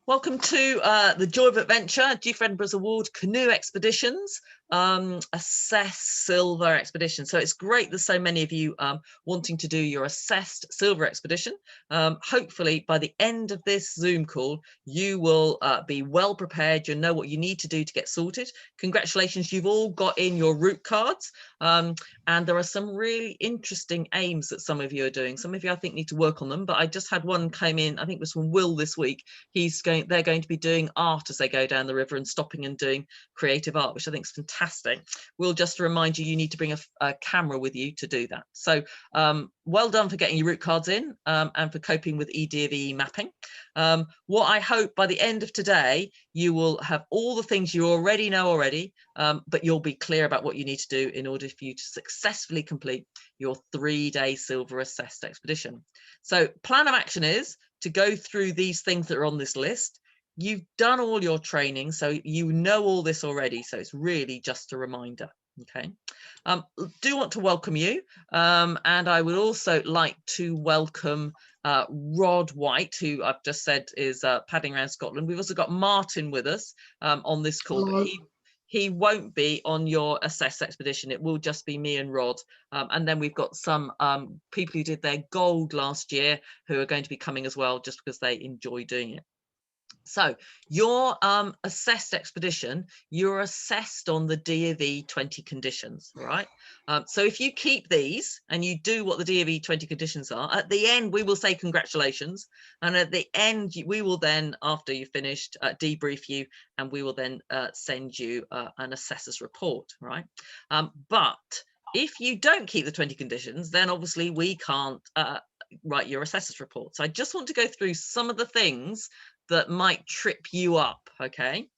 Welcome to the Joy of Adventure, DofE Edinburgh's Award Canoe Expeditions, Assess Silver Expedition. So it's great there's so many of you wanting to do your Assessed Silver Expedition. Hopefully by the end of this Zoom call, you will be well prepared. You'll know what you need to do to get sorted. Congratulations, you've all got in your route cards. And there are some really interesting aims that some of you are doing. Some of you, I think, need to work on them, but I just had one came in, I think it was from Will this week. They're going to be doing art as they go down the river and stopping and doing creative art, which I think is fantastic. We'll just remind you, you need to bring a camera with you to do that. So well done for getting your route cards in and for coping with DofE mapping. What I hope by the end of today, you will have all the things you already know already, but you'll be clear about what you need to do in order for you to successfully complete your 3-day Silver Assessed expedition. So plan of action is to go through these things that are on this list. You've done all your training, so you know all this already, so it's really just a reminder. Okay, do want to welcome you, and I would also like to welcome Rod White, who I've just said is padding around Scotland. We've also got Martin with us on this call. Hello. But he won't be on your Assess expedition. It will just be me and Rod. And then we've got some people who did their gold last year who are going to be coming as well, just because they enjoy doing it. So your assessed expedition, you're assessed on the DofE 20 conditions, right? So if you keep these and you do what the DofE 20 conditions are, at the end, we will say congratulations. And at the end, we will then, after you've finished, debrief you, and we will then send you an assessor's report, right? But if you don't keep the 20 conditions, then obviously we can't write your assessor's report. So I just want to go through some of the things that might trip you up. Okay,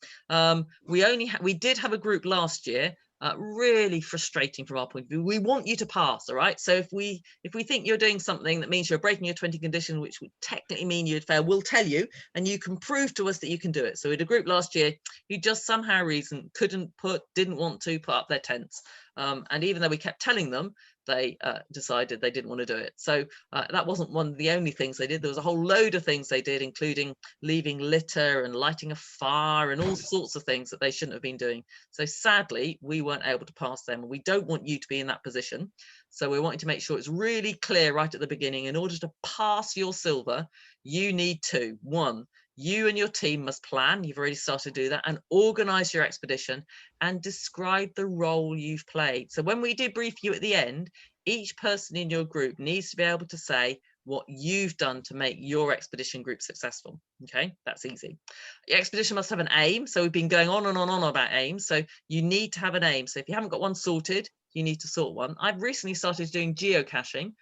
we did have a group last year, really frustrating from our point of view. We want you to pass, all right? So if we think you're doing something that means you're breaking your 20 conditions, which would technically mean you'd fail, we'll tell you, and you can prove to us that you can do it. So we had a group last year who just somehow reason didn't want to put up their tents, and even though we kept telling them, they decided they didn't want to do it. So that wasn't one of the only things they did. There was a whole load of things they did, including leaving litter and lighting a fire and all sorts of things that they shouldn't have been doing. So sadly, we weren't able to pass them. We don't want you to be in that position. So we're wanting to make sure it's really clear right at the beginning. In order to pass your silver, you need to, 1, you and your team must plan, you've already started to do that, and organize your expedition and describe the role you've played. So when we debrief you at the end, each person in your group needs to be able to say what you've done to make your expedition group successful. Okay, that's easy. Your expedition must have an aim. So we've been going on and on about aims. So you need to have an aim. So if you haven't got one sorted, you need to sort one. I've recently started doing geocaching.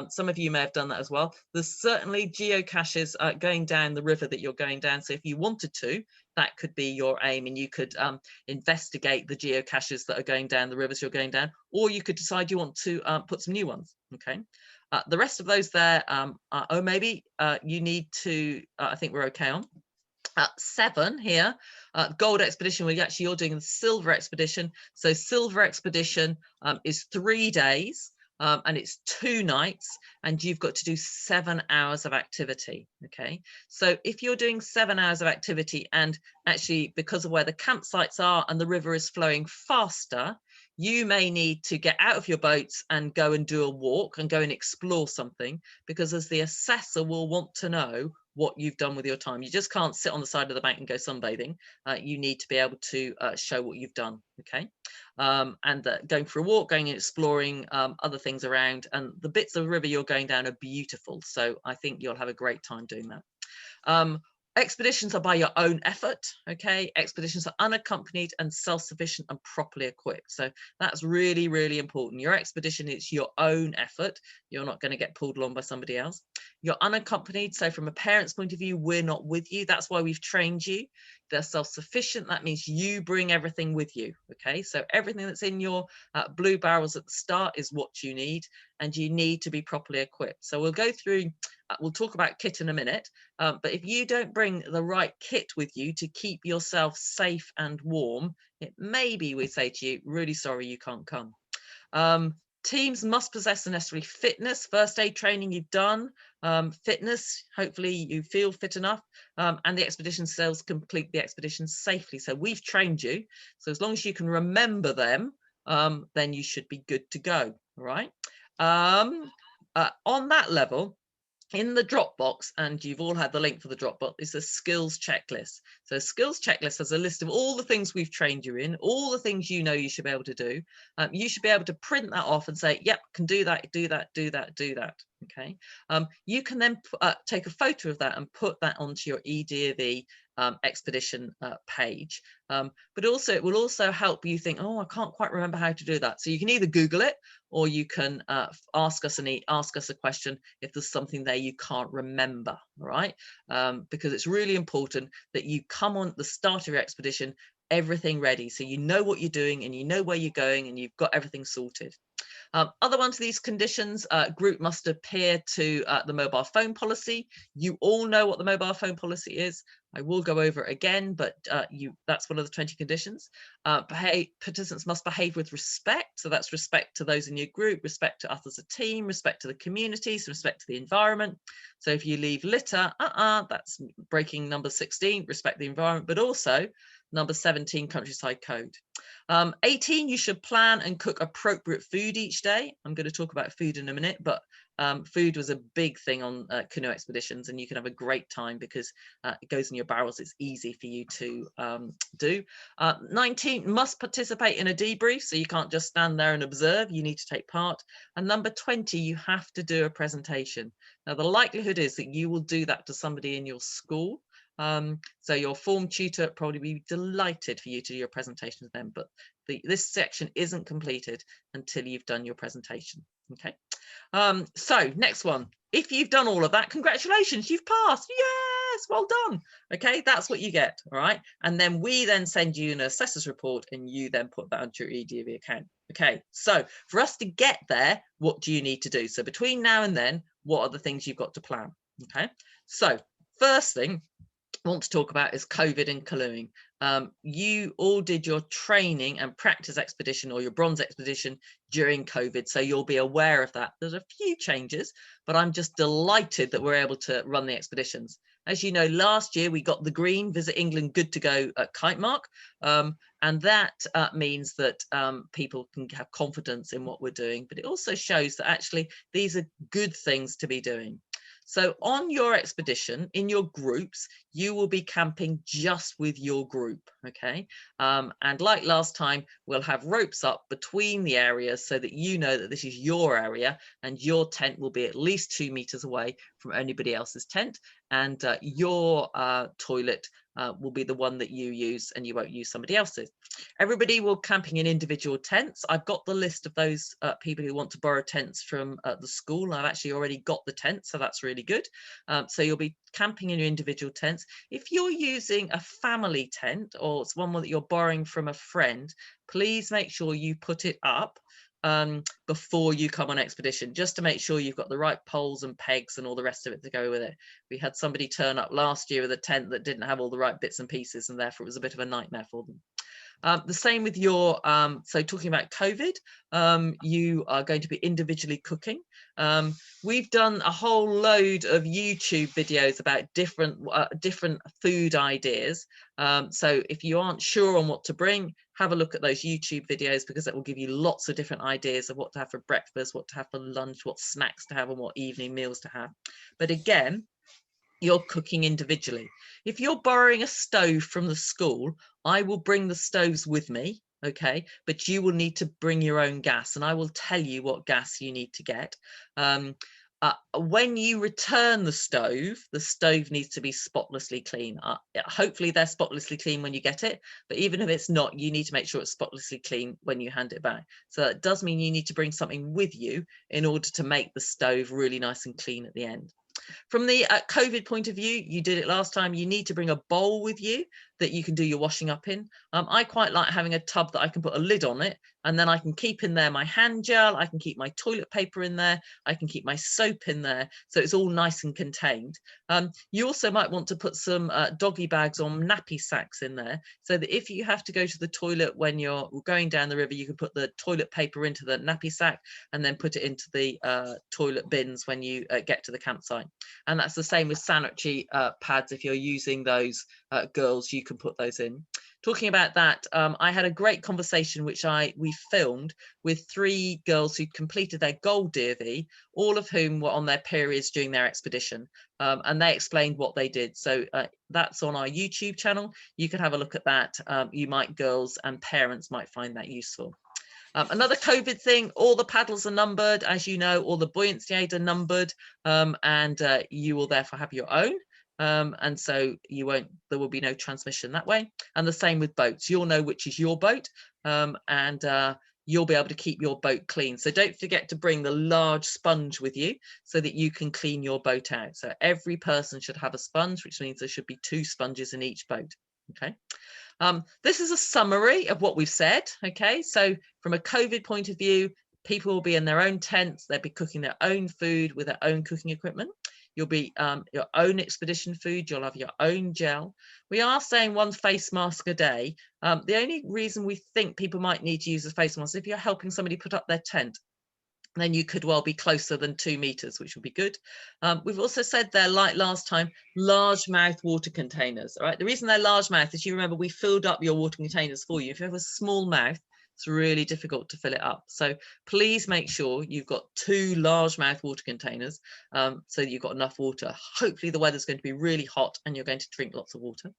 Some of you may have done that as well. There's certainly geocaches going down the river that you're going down. So if you wanted to, that could be your aim, and you could investigate the geocaches that are going down the rivers you're going down, or you could decide you want to put some new ones. Okay. The rest of those there, oh, maybe you need to, I think we're okay on. 7 here, gold expedition, where you're doing the silver expedition. So silver expedition is 3 days and it's 2 nights, and you've got to do 7 hours of activity. Okay, so if you're doing 7 hours of activity, and actually because of where the campsites are and the river is flowing faster, you may need to get out of your boats and go and do a walk and go and explore something, because as the assessor will want to know what you've done with your time. You just can't sit on the side of the bank and go sunbathing. You need to be able to show what you've done. Okay, and going for a walk, going and exploring other things around, and the bits of the river you're going down are beautiful. So I think you'll have a great time doing that. Expeditions are by your own effort. Okay, expeditions are unaccompanied and self-sufficient and properly equipped. So that's really, really important. Your expedition is your own effort. You're not going to get pulled along by somebody else. You're unaccompanied. So from a parent's point of view, we're not with you. That's why we've trained you. They're self-sufficient. That means you bring everything with you. Okay, so everything that's in your blue barrels at the start is what you need, and you need to be properly equipped. So we'll go through, we'll talk about kit in a minute, but if you don't bring the right kit with you to keep yourself safe and warm, it may be we say to you, really sorry, you can't come. Teams must possess the necessary fitness, first aid training you've done, Fitness, hopefully you feel fit enough, and the expedition sails complete the expedition safely. So we've trained you. So as long as you can remember them, then you should be good to go. All right. On that level, in the Dropbox, and you've all had the link for the Dropbox, is a skills checklist. So skills checklist has a list of all the things we've trained you in, all the things you know you should be able to do. You should be able to print that off and say, yep, can do that, do that, do that, do that. Okay. You can then take a photo of that and put that onto your eDofE expedition page. But also it will also help you think, oh, I can't quite remember how to do that. So you can either Google it, or you can ask us a question if there's something there you can't remember. All right, because it's really important that you come on at the start of your expedition everything ready, so you know what you're doing and you know where you're going and you've got everything sorted. Other ones of these conditions, group must adhere to the mobile phone policy. You all know what the mobile phone policy is. I will go over it again, but that's one of the 20 conditions. Participants must behave with respect. So that's respect to those in your group, respect to us as a team, respect to the communities, respect to the environment. So if you leave litter, that's breaking number 16, respect the environment, but also number 17, countryside code. 18, you should plan and cook appropriate food each day. I'm going to talk about food in a minute, but food was a big thing on canoe expeditions, and you can have a great time because it goes in your barrels. It's easy for you to do. 19, must participate in a debrief, so you can't just stand there and observe. You need to take part. And number 20, you have to do a presentation. Now, the likelihood is that you will do that to somebody in your school. So your form tutor probably be delighted for you to do your presentation to them, but this section isn't completed until you've done your presentation. Okay. So next one, if you've done all of that, congratulations, you've passed. Yes, well done. Okay, that's what you get. All right, and then we then send you an assessor's report, and you then put that onto your eDofE account. Okay, so for us to get there, what do you need to do? So between now and then, what are the things you've got to plan? Okay, so first thing I want to talk about is COVID and canoeing. You all did your training and practice expedition, or your bronze expedition, during COVID, so you'll be aware of that. There's a few changes, but I'm just delighted that we're able to run the expeditions. As you know, last year we got the green Visit England good to go at Kite Mark, and that means that people can have confidence in what we're doing, but it also shows that actually these are good things to be doing. So on your expedition, in your groups, you will be camping just with your group, okay? And like last time, we'll have ropes up between the areas so that you know that this is your area, and your tent will be at least 2 meters away from anybody else's tent, and your toilet will be the one that you use, and you won't use somebody else's. Everybody will camping in individual tents. I've got the list of those people who want to borrow tents from the school. I've actually already got the tent, so that's really good. So you'll be camping in your individual tents. If you're using a family tent, or it's one that you're borrowing from a friend, please make sure you put it up before you come on expedition, just to make sure you've got the right poles and pegs and all the rest of it to go with it. We had somebody turn up last year with a tent that didn't have all the right bits and pieces, and therefore it was a bit of a nightmare for them. The same with your, so talking about COVID, you are going to be individually cooking. We've done a whole load of YouTube videos about different food ideas. So if you aren't sure on what to bring, have a look at those YouTube videos, because it will give you lots of different ideas of what to have for breakfast, what to have for lunch, what snacks to have, and what evening meals to have. But again, you're cooking individually. If you're borrowing a stove from the school, I will bring the stoves with me, okay? But you will need to bring your own gas, and I will tell you what gas you need to get. When you return the stove needs to be spotlessly clean. Hopefully they're spotlessly clean when you get it, but even if it's not, you need to make sure it's spotlessly clean when you hand it back. So that does mean you need to bring something with you in order to make the stove really nice and clean at the end. From the COVID point of view, you did it last time, you need to bring a bowl with you that you can do your washing up in. I quite like having a tub that I can put a lid on it, and then I can keep in there my hand gel, I can keep my toilet paper in there, I can keep my soap in there, so it's all nice and contained. You also might want to put some doggy bags or nappy sacks in there, so that if you have to go to the toilet when you're going down the river, you can put the toilet paper into the nappy sack and then put it into the toilet bins when you get to the campsite. And that's the same with sanitary pads. If you're using those, girls, you can put those in. Talking about that, I had a great conversation which we filmed with 3 girls who completed their gold DofE, all of whom were on their periods during their expedition, and they explained what they did. So that's on our YouTube channel. You can have a look at that. You might, girls and parents might find that useful. Another COVID thing, all the paddles are numbered, as you know, all the buoyancy aids are numbered, and you will therefore have your own. And so there will be no transmission that way. And the same with boats. You'll know which is your boat, and you'll be able to keep your boat clean. So don't forget to bring the large sponge with you so that you can clean your boat out. So every person should have a sponge, which means there should be 2 sponges in each boat. Okay. This is a summary of what we've said. Okay, so from a COVID point of view, people will be in their own tents, they'll be cooking their own food with their own cooking equipment. You'll be your own expedition food, you'll have your own gel. We are saying 1 face mask a day. The only reason we think people might need to use a face mask is if you're helping somebody put up their tent, then you could well be closer than 2 meters, which would be good. We've also said there, like last time, large mouth water containers. All right, the reason they're large mouth is, you remember, we filled up your water containers for you. If you have a small mouth, it's really difficult to fill it up. So please make sure you've got 2 large mouth water containers, so that you've got enough water. Hopefully the weather's going to be really hot and you're going to drink lots of water.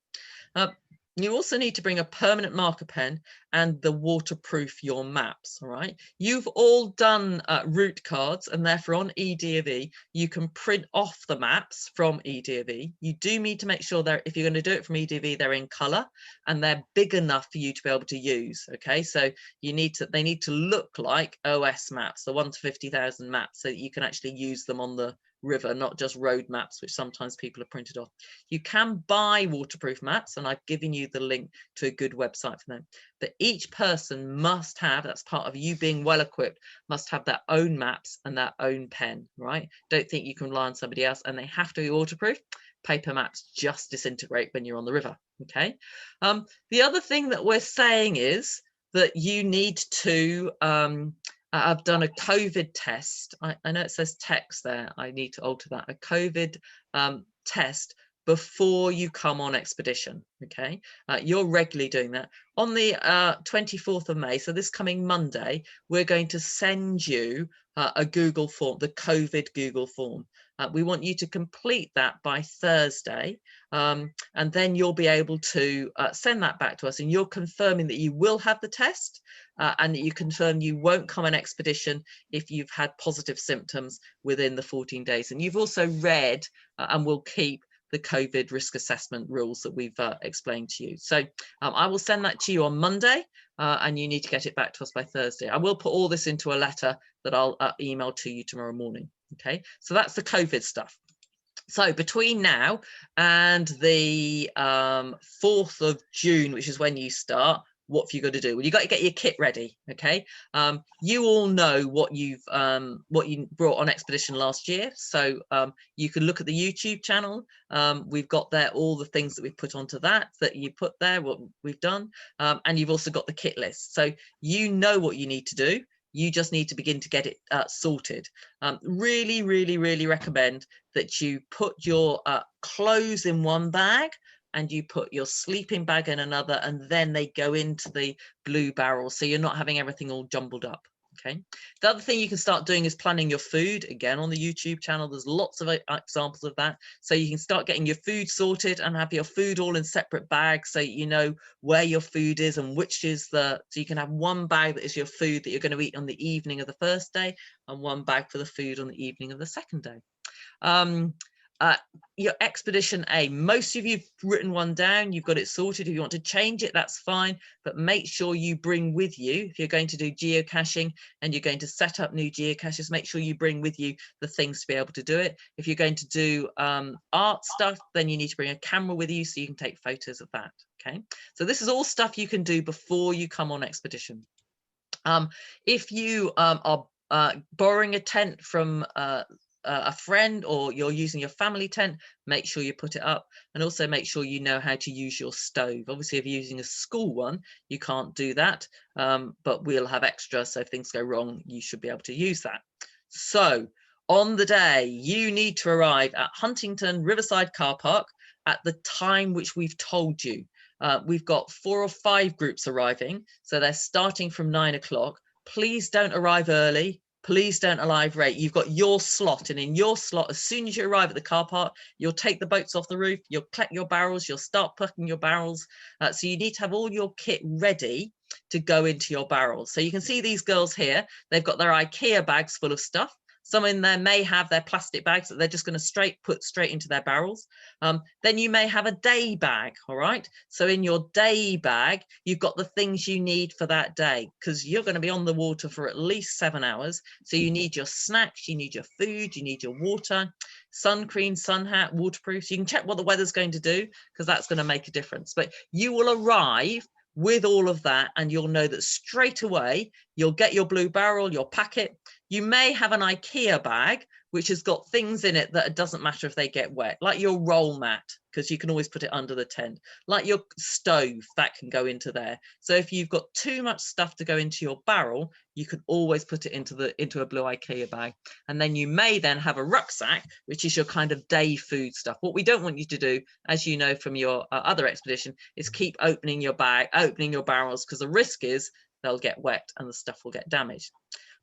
You also need to bring a permanent marker pen and the waterproof your maps. All right, you've all done route cards, and therefore on eDofE you can print off the maps from eDofE. You do need to make sure that if you're going to do it from eDofE, they're in color and they're big enough for you to be able to use. Okay, so they need to look like OS maps, the 1 to 50,000 maps, so that you can actually use them on the river, not just road maps, which sometimes people have printed off. You can buy waterproof maps, and I've given you the link to a good website for them. But each person must have, that's part of you being well equipped, must have their own maps and their own pen, right? Don't think you can rely on somebody else, and they have to be waterproof. Paper maps just disintegrate when you're on the river. Okay. The other thing that we're saying is that you need to I've done a COVID test. I know it says text there. I need to alter that. A COVID test before you come on expedition. Okay, you're regularly doing that. On the 24th of May, so this coming Monday, we're going to send you a Google form, the COVID Google form. We want you to complete that by Thursday, and then you'll be able to send that back to us, and you're confirming that you will have the test, and that you confirm you won't come on expedition if you've had positive symptoms within the 14 days. And you've also read and will keep the COVID risk assessment rules that we've explained to you. So I will send that to you on Monday, and you need to get it back to us by Thursday. I will put all this into a letter that I'll email to you tomorrow morning. Okay, so that's the COVID stuff. So between now and the 4th of June, which is when you start, what have you got to do? Well, you got to get your kit ready. Okay, you all know what you brought on expedition last year, so you can look at the YouTube channel. We've got there all the things that we've put onto that you put there, what we've done, and you've also got the kit list, so you know what you need to do. You just need to begin to get it sorted. Really, really, really recommend that you put your clothes in one bag and you put your sleeping bag in another, and then they go into the blue barrel, so you're not having everything all jumbled up. Okay. The other thing you can start doing is planning your food. Again, on the YouTube channel, there's lots of examples of that. So you can start getting your food sorted and have your food all in separate bags, so you know where your food is and which is so you can have one bag that is your food that you're going to eat on the evening of the first day, and one bag for the food on the evening of the second day. Your expedition A, most of you've written one down, you've got it sorted. If you want to change it, that's fine, but make sure you bring with you, if you're going to do geocaching and you're going to set up new geocaches, make sure you bring with you the things to be able to do it. If you're going to do art stuff, then you need to bring a camera with you so you can take photos of that. Okay, so this is all stuff you can do before you come on expedition. If you are borrowing a tent from a friend, or you're using your family tent, make sure you put it up, and also make sure you know how to use your stove. Obviously, if you're using a school one, you can't do that, but we'll have extra, so if things go wrong, you should be able to use that. So on the day, you need to arrive at Huntington Riverside Car Park at the time which we've told you. We've got 4 or 5 groups arriving, so they're starting from 9 o'clock. Please don't arrive early. Please don't arrive late. You've got your slot, and in your slot, as soon as you arrive at the car park, you'll take the boats off the roof, you'll collect your barrels, you'll start packing your barrels. So you need to have all your kit ready to go into your barrels. So you can see these girls here, they've got their IKEA bags full of stuff. Some in there may have their plastic bags that they're just going to put straight into their barrels. Then you may have a day bag, all right? So in your day bag, you've got the things you need for that day, because you're going to be on the water for at least 7 hours. So you need your snacks, you need your food, you need your water, sun cream, sun hat, waterproof. So you can check what the weather's going to do, because that's going to make a difference. But you will arrive with all of that, and you'll know that straight away. You'll get your blue barrel, you'll pack it. You may have an IKEA bag which has got things in it that it doesn't matter if they get wet, like your roll mat, because you can always put it under the tent, like your stove, that can go into there. So if you've got too much stuff to go into your barrel, you can always put it into a blue IKEA bag. And then you may then have a rucksack, which is your kind of day food stuff. What we don't want you to do, as you know from your other expedition, is keep opening your bag, opening your barrels, because the risk is they'll get wet and the stuff will get damaged.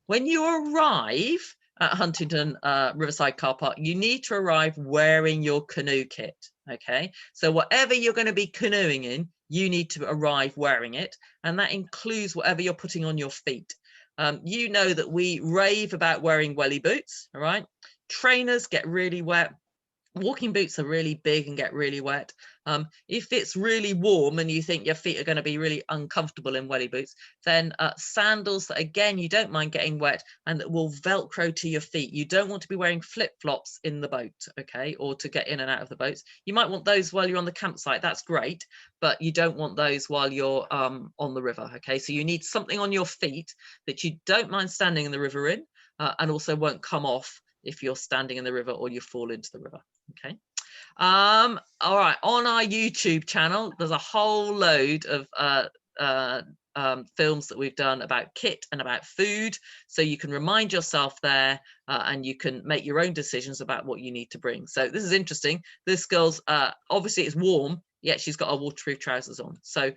When you arrive at Huntington Riverside Car Park, you need to arrive wearing your canoe kit, okay? So whatever you're going to be canoeing in, you need to arrive wearing it, and that includes whatever you're putting on your feet. You know that we rave about wearing welly boots, all right? Trainers get really wet. Walking boots are really big and get really wet. If it's really warm and you think your feet are going to be really uncomfortable in welly boots, then sandals that, again, you don't mind getting wet and that will Velcro to your feet. You don't want to be wearing flip-flops in the boat, okay, or to get in and out of the boats. You might want those while you're on the campsite. That's great, but you don't want those while you're on the river, okay? So you need something on your feet that you don't mind standing in the river in, and also won't come off if you're standing in the river or you fall into the river. Okay. All right, on our YouTube channel, there's a whole load of films that we've done about kit and about food, so you can remind yourself there, and you can make your own decisions about what you need to bring. So this is interesting. This girl's obviously it's warm, yet she's got her waterproof trousers on. So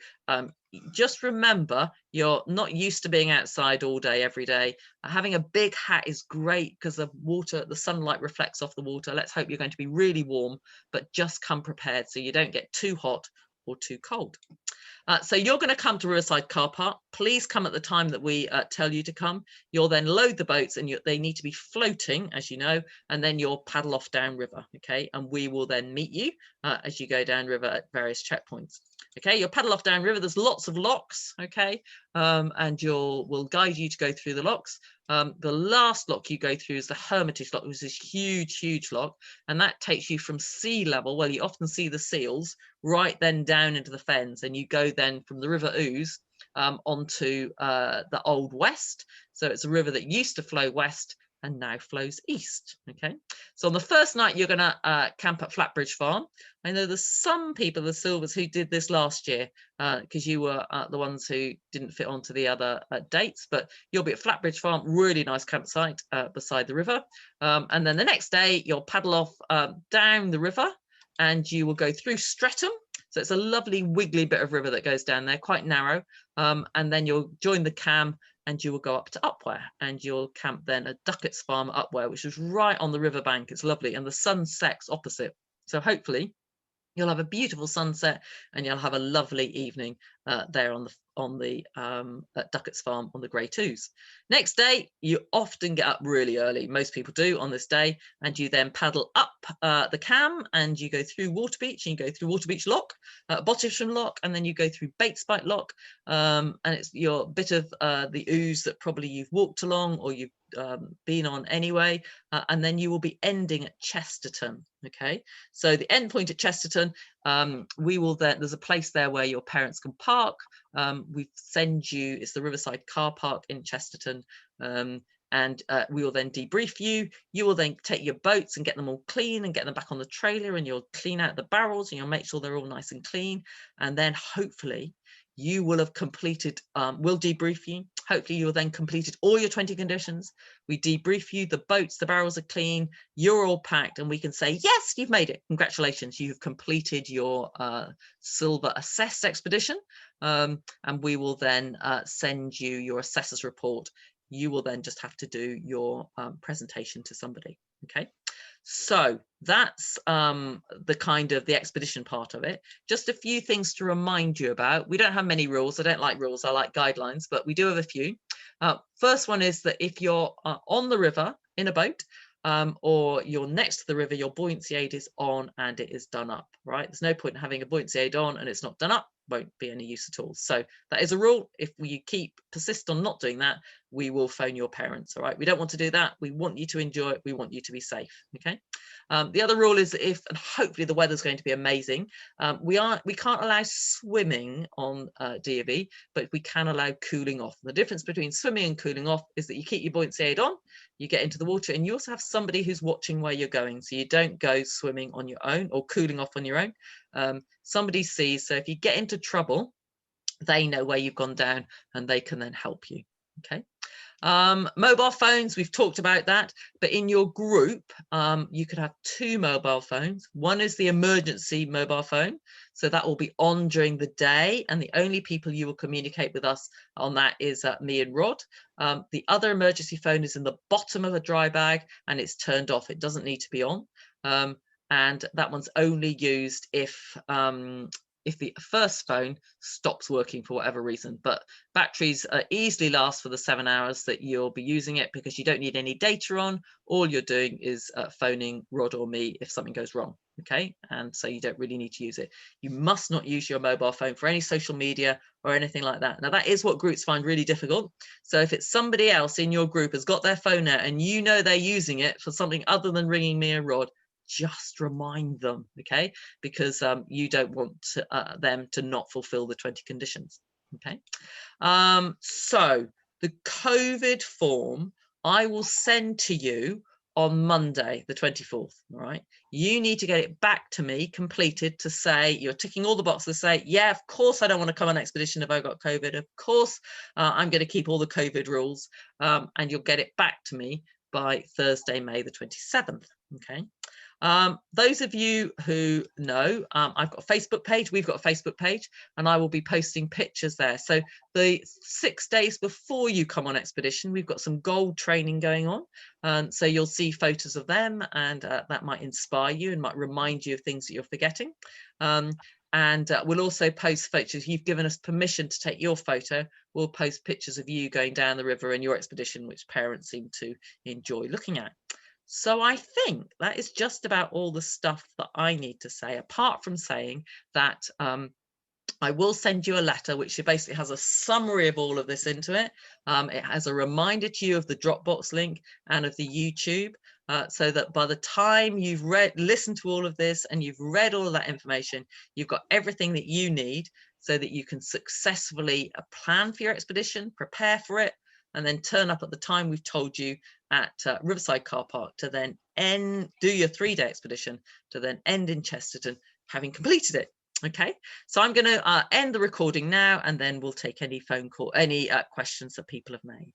just remember, you're not used to being outside all day every day. Having a big hat is great because the sunlight reflects off the water. Let's hope you're going to be really warm, but just come prepared so you don't get too hot or too cold. So you're going to come to Riverside Car Park. Please come at the time that we tell you to come. You'll then load the boats, and they need to be floating, as you know, and then you'll paddle off downriver, okay? And we will then meet you as you go downriver at various checkpoints. Okay, you'll paddle off downriver. There's lots of locks, okay, and we'll guide you to go through the locks. The last lock you go through is the Hermitage lock, which is this huge lock, and that takes you from sea level, where you often see the seals, right then down into the fens, and you go then from the River Ouse onto the Old West. So it's a river that used to flow west and now flows east. Okay, so on the first night you're going to camp at Flatbridge Farm. I know there's some people, the Silvers, who did this last year because you were the ones who didn't fit onto the other dates, but you'll be at Flatbridge Farm, really nice campsite beside the river. And then the next day you'll paddle off down the river, and you will go through Streatham. So it's a lovely wiggly bit of river that goes down there, quite narrow. And then you'll join the cam, and you will go up to Upware, and you'll camp then at Duckett's Farm at Upware, which is right on the riverbank. It's lovely, and the sun sets opposite. So hopefully you'll have a beautiful sunset, and you'll have a lovely evening there at Duckett's Farm on the Great Ouse. Next day, you often get up really early. Most people do on this day, and you then paddle up the cam, and you go through Waterbeach, and you go through Waterbeach Lock, Bottisham Lock, and then you go through Batespite Lock, and it's your bit of the Ouse that probably you've walked along or you've been on anyway, and then you will be ending at Chesterton. Okay, so the end point at Chesterton, we will then, there's a place there where your parents can park. We send you, it's the Riverside car park in Chesterton. And we will then debrief you. You will then take your boats and get them all clean and get them back on the trailer, and you'll clean out the barrels and you'll make sure they're all nice and clean. And then hopefully you will have completed, we'll debrief you. Hopefully you will then completed all your 20 conditions. We debrief you, the boats, the barrels are clean, you're all packed, and we can say, yes, you've made it. Congratulations, you've completed your silver assessed expedition. And we will then send you your assessor's report. You will then just have to do your presentation to somebody. Okay, so that's the kind of the expedition part of it. Just a few things to remind you about. We don't have many rules. I don't like rules, I like guidelines, but we do have a few. First one is that if you're on the river in a boat, or you're next to the river, your buoyancy aid is on and it is done up, right? There's no point in having a buoyancy aid on and it's not done up, won't be any use at all. So that is a rule. If you persist on not doing that, we will phone your parents, all right? We don't want to do that. We want you to enjoy it. We want you to be safe, okay? The other rule is if, and hopefully the weather's going to be amazing, we can't allow swimming on DofE, but we can allow cooling off. The difference between swimming and cooling off is that you keep your buoyancy aid on, you get into the water, and you also have somebody who's watching where you're going. So you don't go swimming on your own or cooling off on your own. Somebody sees, so if you get into trouble, they know where you've gone down and they can then help you, okay? Mobile phones, we've talked about that, but in your group, you could have 2 mobile phones. One is the emergency mobile phone, so that will be on during the day, and the only people you will communicate with us on that is me and Rod. The other emergency phone is in the bottom of a dry bag and it's turned off. It doesn't need to be on, and that one's only used if the first phone stops working for whatever reason. But batteries easily last for the 7 hours that you'll be using it, because you don't need any data on. All you're doing is phoning Rod or me if something goes wrong, okay? And so you don't really need to use it. You must not use your mobile phone for any social media or anything like that. Now, that is what groups find really difficult. So if it's somebody else in your group has got their phone out and you know they're using it for something other than ringing me and Rod, just remind them, okay? Because you don't want them to not fulfill the 20 conditions, okay? So the COVID form I will send to you on Monday, the 24th, all right? You need to get it back to me completed to say, you're ticking all the boxes, say, yeah, of course I don't want to come on expedition if I got COVID. Of course, I'm going to keep all the COVID rules, and you'll get it back to me by Thursday, May the 27th, okay? Those of you who know, I've got a Facebook page, we've got a Facebook page, and I will be posting pictures there. So the 6 days before you come on expedition, we've got some gold training going on. So you'll see photos of them, and that might inspire you and might remind you of things that you're forgetting. And we'll also post photos. You've given us permission to take your photo. We'll post pictures of you going down the river in your expedition, which parents seem to enjoy looking at. So I think that is just about all the stuff that I need to say, apart from saying that I will send you a letter which basically has a summary of all of this into it. It has a reminder to you of the Dropbox link and of the YouTube, so that by the time you've listened to all of this and you've read all of that information, you've got everything that you need so that you can successfully plan for your expedition, prepare for it, and then turn up at the time we've told you at Riverside Car Park to then do your 3-day expedition, to then end in Chesterton, having completed it. Okay, so I'm going to end the recording now, and then we'll take any phone call, any questions that people have made.